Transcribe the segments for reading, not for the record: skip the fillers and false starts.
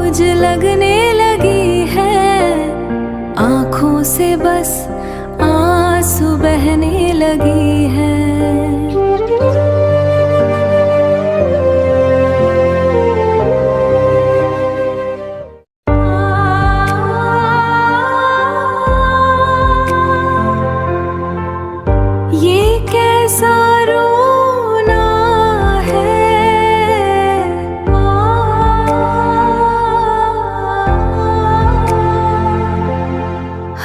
बोझ लगने लगी है, आंखों से बस आंसू बहने लगी है। ये कैसा रोना है,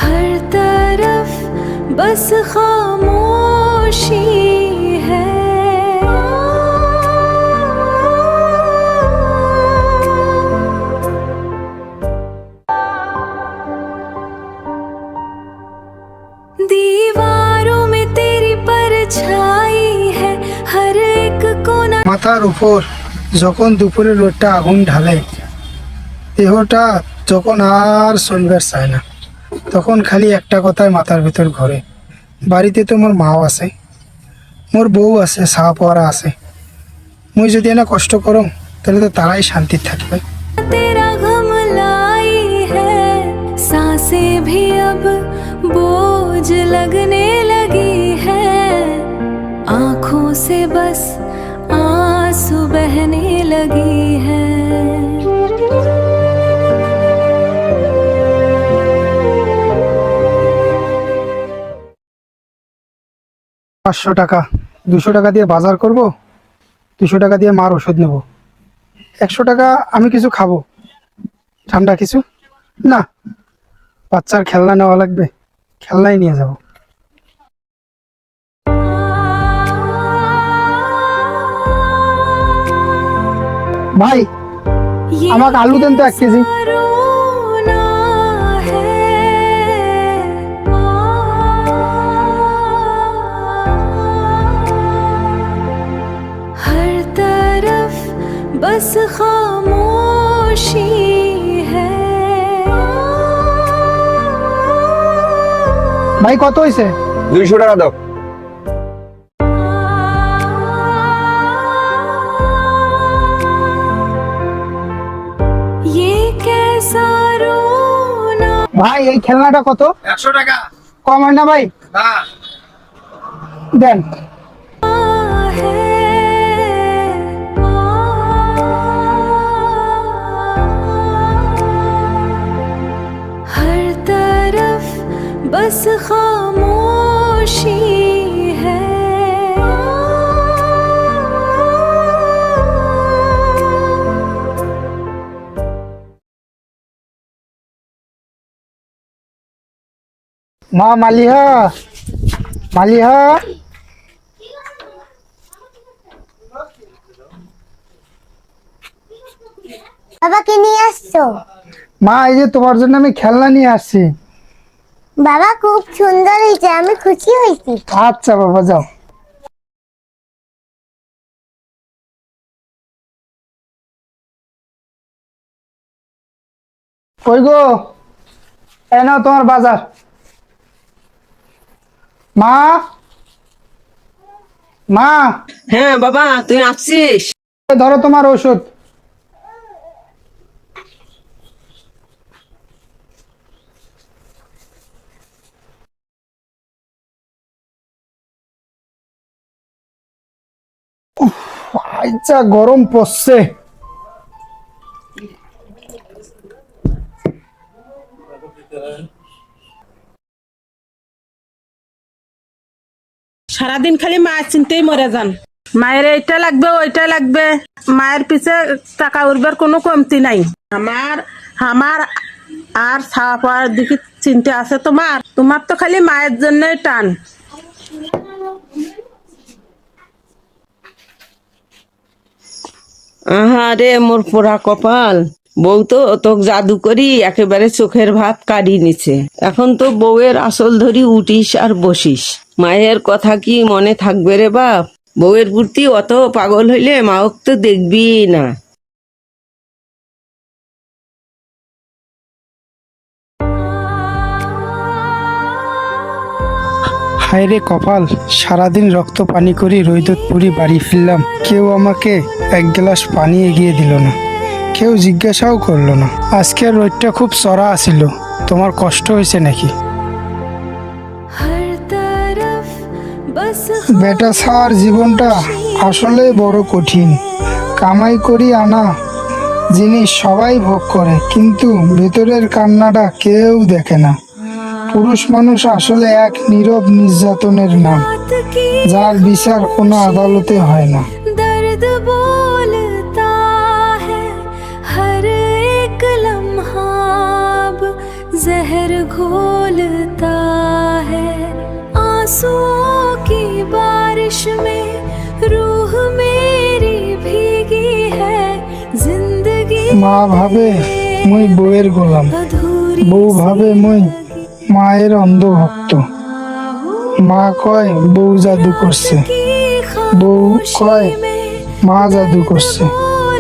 हर तरफ बस खामोशी है। दीवारों में तेरी परछाई है, हर एक कोना। মাথার উপর যখন দুপুরের রোদটা আগুন ঢালে, দেহটা যখন আর চলবার চায় না, তখন খালি একটা কথাই মাথার ভিতর ঘোরে, বাড়িতে তো মোর মাও আছে, মোর বউ আছে, চা পড়া আছে। মুই যদি এনে কষ্ট করম তাহলে তো তারাই শান্তি থাকবে। तेरा गम लाई है, सांसें भी अब बोझ लगने लगी है, आंखों से बस आंसू बहने लगी है। 500 টাকা, 200 টাকা দিয়ে বাজার করব, 200 টাকা দিয়ে মার ওষুধ নেব, 100 টাকা আমি কিছু খাবো, ঠান্ডা কিছু না, বাচ্চার খেলনা নেওয়া লাগবে, খেলনাই নিয়ে যাব। ভাই আমাকে আলু দেন তো 1 কেজি। रोना है, हर तरफ बस खामोशी है। ভাই কত হয়েছে? 200 টাকা দাও। ये कैसा रोना। ভাই এই খেলনাটা কত? 100 টাকা। কম হয় না ভাই? না। দেন। है, हर तरफ बस खामोशी है। মা মালিহা, মালিহা, বাবা কি নিয়ে আসছো? মা এই যে তোমার জন্য আমি খেলনা নিয়ে আসছি। বাবা খুব সুন্দর হয়েছে, আমি খুশি হয়েছি। আচ্ছা বাবা যাও। কই গো, এই নাও তোমার বাজার। মা, মা, হ্যাঁ বাবা, তুই আসছিস? এই ধরো তোমার ওষুধ। আচ্ছা গরম পড়ছে। সারাদিন খালি মায়ের চিন্তাই মরে যান। মায়ের এইটা লাগবে ওইটা লাগবে, মায়ের পিছে টাকা উঠবার কোনো কমতি নাই। আমার আমার আর ছাওয়া পাওয়ার দিকে চিন্তা আছে তোমার? তোমার তো খালি মায়ের জন্যই টান। আহারে মোর পোড়া কপাল, বউ তো তোক জাদু করি একেবারে চোখের ভাত কাড়ি নিছে। এখন তো বউয়ের আসল ধরি উঠিস আর বসিস। মায়ের কথা কি মনে থাকবে রে বাপ? বউয়ের প্রতি অত পাগল হইলে মাওক তো দেখবি না। হায় রে কপাল, সারাদিন রক্ত পানি করি রৈদত পুরি বাড়ি ফিরলাম, কেউ আমাকে এক গ্লাস পানি এগিয়ে দিল না। কেউ জিজ্ঞাসাও করলো না। আজকের রোদটা খুব চড়া আছিল, তোমার কষ্ট হয়েছে নাকি? हर तरफ बस বেটা ছাড়ার জীবনটা আসলে বড় কঠিন। কামাই করি আনা জিনিস সবাই ভোগ করে, কিন্তু ভেতরের কান্নাটা কেউ দেখে না। পুরুষ মানুষ আসলে এক নীরব নির্যাতনের নাম, रात की যার বিচার কোনো আদালতে হয় না। दर्द बोलता है, हर एक लम्हा अब जहर घोलता है। आंसुओं की बारिश में रूह मेरी भीगी है, जिंदगी মা ভাবে মুই বউয়ের গোলাম, अधूरी বউ ভাবে মুই মায়ের অন্ধভক্ত। মা কয় বউ জাদু করছে, की বউ কয় खामोशी में মা জাদু করছে,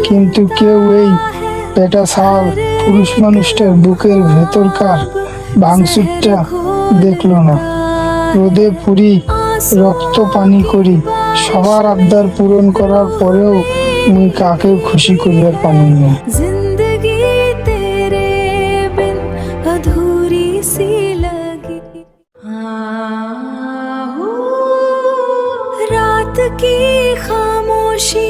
কিন্তু কেউ এই পেটা ছাড় পুরুষ মানুষটার বুকের ভেতরকার ভাঙচুরটা দেখলো না। রোদে পুরি, রক্ত পানি করি, সবার আবদার পূরণ করার পরেও মুই কাকেও খুশি করবার পানি না। जिंदगी तेरे बिन अधूरी सी लगी। रात की खामोशी